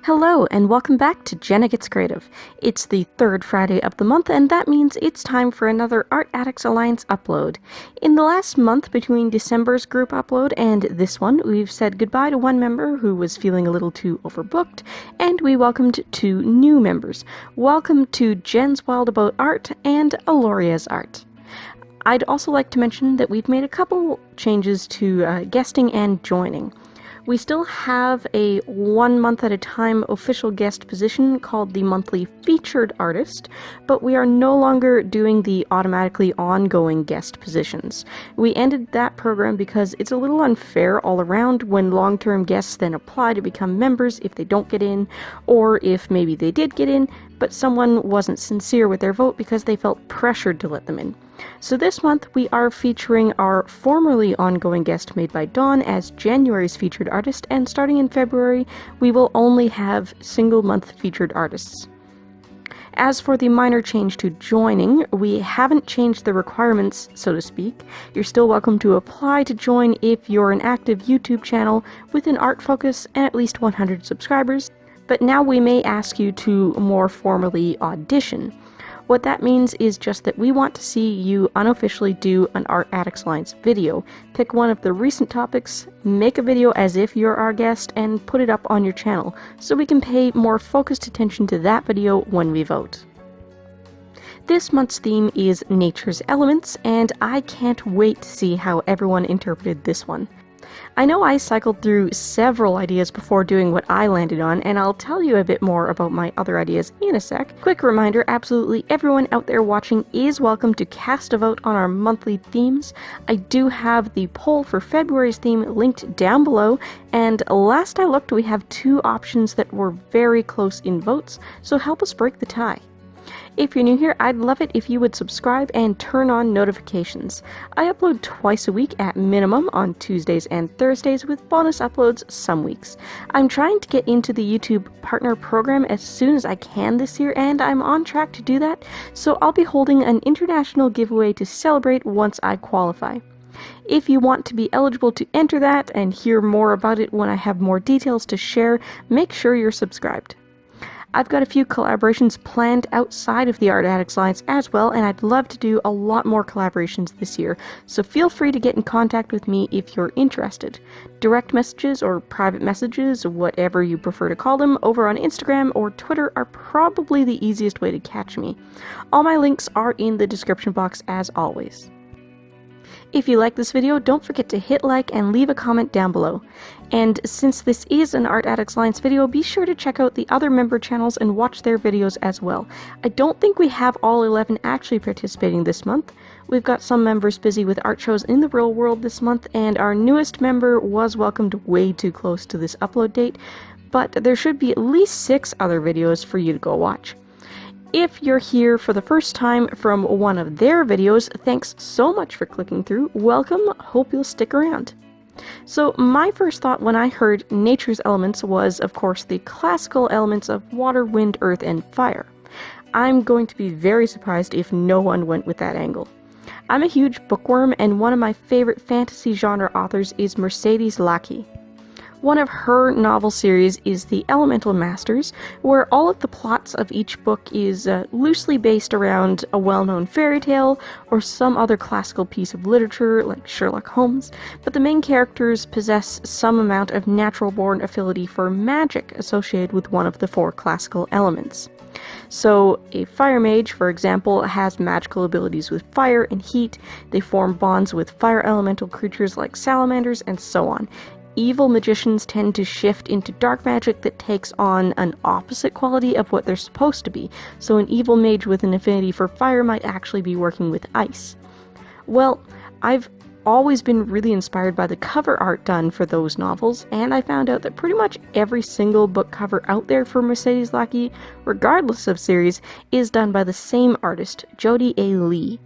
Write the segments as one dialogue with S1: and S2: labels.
S1: Hello, and welcome back to Jenna Gets Creative. It's the third Friday of the month, and that means it's time for another Art Addicts Alliance upload. In the last month, between December's group upload and this one, we've said goodbye to one member who was feeling a little too overbooked, and we welcomed two new members. Welcome to Jen's Wild About Art and Aloria's Art. I'd also like to mention that we've made a couple changes to guesting and joining. We still have a 1 month at a time official guest position called the monthly featured artist, but we are no longer doing the automatically ongoing guest positions. We ended that program because it's a little unfair all around when long-term guests then apply to become members if they don't get in, or if maybe they did get in, but someone wasn't sincere with their vote because they felt pressured to let them in. So this month we are featuring our formerly ongoing guest made by Dawn as January's featured artist, and starting in February we will only have single month featured artists. As for the minor change to joining, we haven't changed the requirements, so to speak. You're still welcome to apply to join if you're an active YouTube channel with an art focus and at least 100 subscribers, but now we may ask you to more formally audition. What that means is just that we want to see you unofficially do an Art Addicts Alliance video. Pick one of the recent topics, make a video as if you're our guest, and put it up on your channel, so we can pay more focused attention to that video when we vote. This month's theme is Nature's Elements, and I can't wait to see how everyone interpreted this one. I know I cycled through several ideas before doing what I landed on, and I'll tell you a bit more about my other ideas in a sec. Quick reminder, absolutely everyone out there watching is welcome to cast a vote on our monthly themes. I do have the poll for February's theme linked down below, and last I looked we have two options that were very close in votes, so help us break the tie. If you're new here, I'd love it if you would subscribe and turn on notifications. I upload twice a week at minimum on Tuesdays and Thursdays, with bonus uploads some weeks. I'm trying to get into the YouTube partner program as soon as I can this year, and I'm on track to do that, so I'll be holding an international giveaway to celebrate once I qualify. If you want to be eligible to enter that and hear more about it when I have more details to share, make sure you're subscribed. I've got a few collaborations planned outside of the Art Addicts Alliance as well, and I'd love to do a lot more collaborations this year, so feel free to get in contact with me if you're interested. Direct messages or private messages, whatever you prefer to call them, over on Instagram or Twitter are probably the easiest way to catch me. All my links are in the description box as always. If you like this video, don't forget to hit like and leave a comment down below. And since this is an Art Addicts Alliance video, be sure to check out the other member channels and watch their videos as well. I don't think we have all 11 actually participating this month. We've got some members busy with art shows in the real world this month, and our newest member was welcomed way too close to this upload date, but there should be at least 6 other videos for you to go watch. If you're here for the first time from one of their videos, thanks so much for clicking through. Welcome, hope you'll stick around. So my first thought when I heard Nature's Elements was, of course, the classical elements of water, wind, earth, and fire. I'm going to be very surprised if no one went with that angle. I'm a huge bookworm, and one of my favorite fantasy genre authors is Mercedes Lackey. One of her novel series is The Elemental Masters, where all of the plots of each book is loosely based around a well-known fairy tale or some other classical piece of literature like Sherlock Holmes, but the main characters possess some amount of natural-born affinity for magic associated with one of the 4 classical elements. So, a fire mage, for example, has magical abilities with fire and heat. They form bonds with fire elemental creatures like salamanders, and so on. Evil magicians tend to shift into dark magic that takes on an opposite quality of what they're supposed to be, so an evil mage with an affinity for fire might actually be working with ice. Well, I've always been really inspired by the cover art done for those novels, and I found out that pretty much every single book cover out there for Mercedes Lackey, regardless of series, is done by the same artist, Jody A. Lee.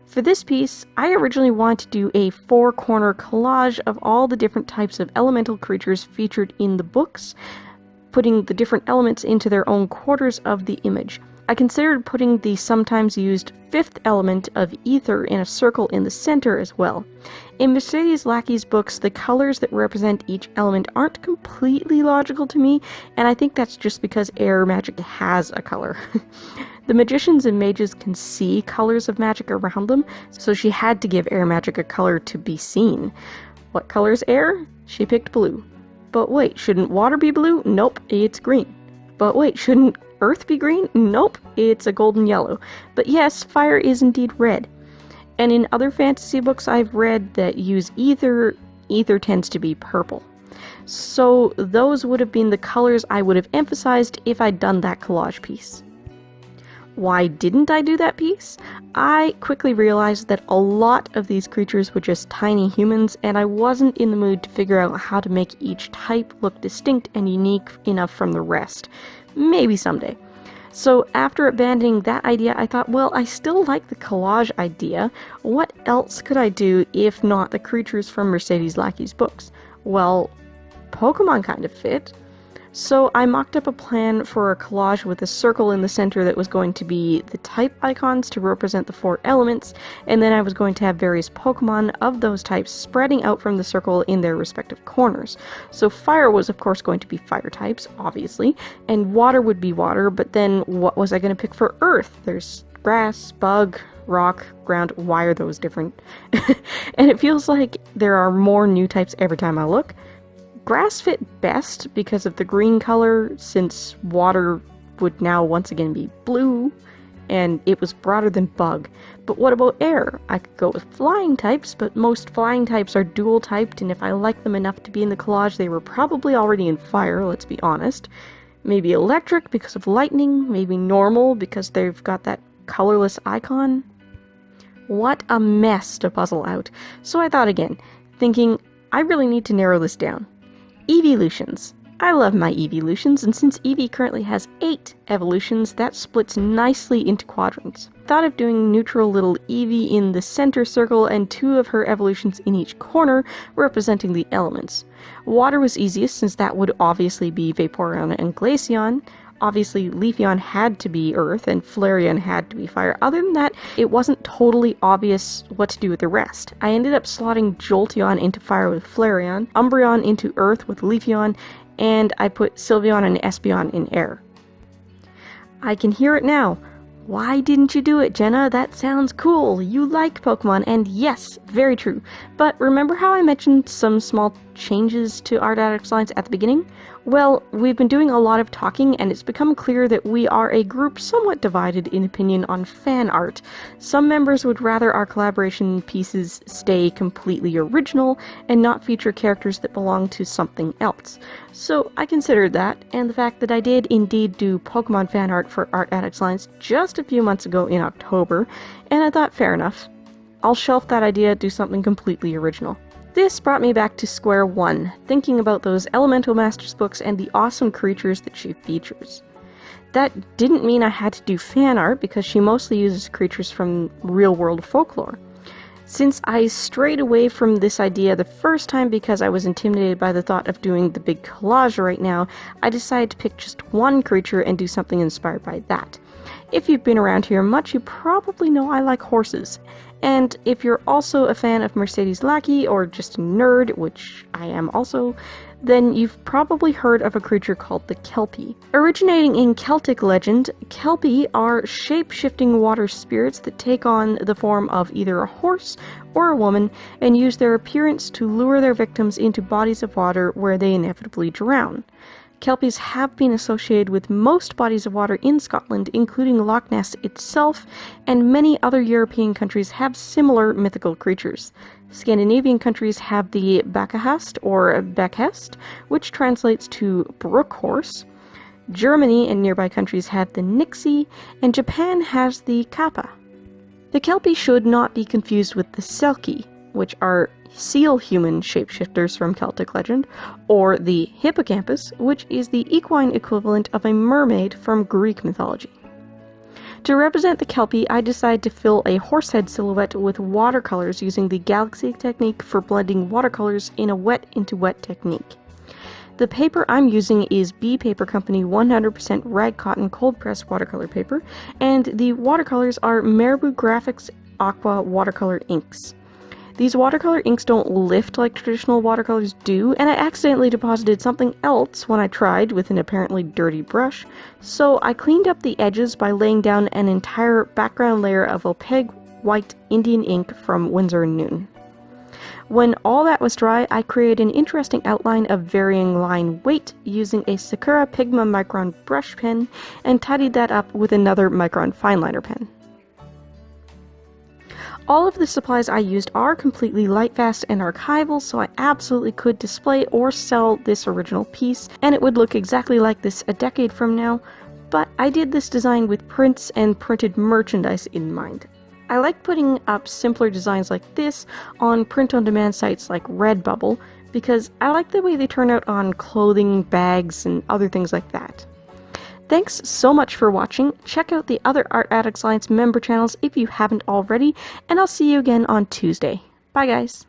S1: For this piece, I originally wanted to do a 4-corner collage of all the different types of elemental creatures featured in the books, putting the different elements into their own quarters of the image. I considered putting the sometimes used 5th element of ether in a circle in the center as well. In Mercedes Lackey's books, the colors that represent each element aren't completely logical to me, and I think that's just because air magic has a color. The magicians and mages can see colors of magic around them, so she had to give air magic a color to be seen. What color is air? She picked blue. But wait, shouldn't water be blue? Nope, it's green. But wait, shouldn't earth be green? Nope, it's a golden yellow. But yes, fire is indeed red. And in other fantasy books I've read that use ether tends to be purple. So those would have been the colors I would have emphasized if I'd done that collage piece. Why didn't I do that piece? I quickly realized that a lot of these creatures were just tiny humans, and I wasn't in the mood to figure out how to make each type look distinct and unique enough from the rest. Maybe someday. So after abandoning that idea, I thought, well, I still like the collage idea. What else could I do if not the creatures from Mercedes Lackey's books? Well, Pokemon kind of fit. So I mocked up a plan for a collage with a circle in the center that was going to be the type icons to represent the 4 elements, and then I was going to have various Pokemon of those types spreading out from the circle in their respective corners. So fire was of course going to be fire types, obviously, and water would be water, but then what was I going to pick for earth? There's grass, bug, rock, ground. Why are those different? And it feels like there are more new types every time I look. Grass fit best because of the green color, since water would now once again be blue, and it was broader than bug. But what about air? I could go with flying types, but most flying types are dual typed, and if I like them enough to be in the collage, they were probably already in fire, let's be honest. Maybe electric because of lightning, maybe normal because they've got that colorless icon. What a mess to puzzle out. So I thought again, thinking, I really need to narrow this down. Evolutions. I love my evolutions, and since Eevee currently has 8 evolutions, that splits nicely into quadrants. Thought of doing neutral little Eevee in the center circle and 2 of her evolutions in each corner, representing the elements. Water was easiest since that would obviously be Vaporeon and Glaceon. Obviously, Leafeon had to be Earth, and Flareon had to be Fire. Other than that, it wasn't totally obvious what to do with the rest. I ended up slotting Jolteon into Fire with Flareon, Umbreon into Earth with Leafeon, and I put Sylveon and Espeon in Air. I can hear it now. Why didn't you do it, Jenna? That sounds cool. You like Pokemon, and yes, very true. But remember how I mentioned some small changes to Art Addicts Alliance at the beginning? Well, we've been doing a lot of talking, and it's become clear that we are a group somewhat divided in opinion on fan art. Some members would rather our collaboration pieces stay completely original and not feature characters that belong to something else. So I considered that, and the fact that I did indeed do Pokemon fan art for Art Addicts Alliance just a few months ago in October, and I thought fair enough. I'll shelf that idea, do something completely original. This brought me back to square one, thinking about those Elemental Masters books and the awesome creatures that she features. That didn't mean I had to do fan art, because she mostly uses creatures from real-world folklore. Since I strayed away from this idea the first time because I was intimidated by the thought of doing the big collage right now, I decided to pick just one creature and do something inspired by that. If you've been around here much, you probably know I like horses. And if you're also a fan of Mercedes Lackey, or just a nerd, which I am also, then you've probably heard of a creature called the Kelpie. Originating in Celtic legend, Kelpie are shape-shifting water spirits that take on the form of either a horse or a woman and use their appearance to lure their victims into bodies of water where they inevitably drown. Kelpies have been associated with most bodies of water in Scotland, including Loch Ness itself, and many other European countries have similar mythical creatures. Scandinavian countries have the Bakahast or Beckhest, which translates to brook horse. Germany and nearby countries have the Nixie, and Japan has the Kappa. The Kelpie should not be confused with the Selkie, which are seal-human shapeshifters from Celtic legend, or the Hippocampus, which is the equine equivalent of a mermaid from Greek mythology. To represent the Kelpie, I decided to fill a horsehead silhouette with watercolors using the Galaxy technique for blending watercolors in a wet-into-wet technique. The paper I'm using is B Paper Company 100% rag cotton cold press watercolor paper, and the watercolors are Marabu Graphix Aqua watercolor inks. These watercolor inks don't lift like traditional watercolors do, and I accidentally deposited something else when I tried with an apparently dirty brush, so I cleaned up the edges by laying down an entire background layer of opaque white Indian ink from Winsor & Newton. When all that was dry, I created an interesting outline of varying line weight using a Sakura Pigma Micron brush pen and tidied that up with another Micron fineliner pen. All of the supplies I used are completely lightfast and archival, so I absolutely could display or sell this original piece, and it would look exactly like this a decade from now, but I did this design with prints and printed merchandise in mind. I like putting up simpler designs like this on print-on-demand sites like Redbubble because I like the way they turn out on clothing, bags, and other things like that. Thanks so much for watching. Check out the other Art Addicts Alliance member channels if you haven't already, and I'll see you again on Tuesday. Bye guys!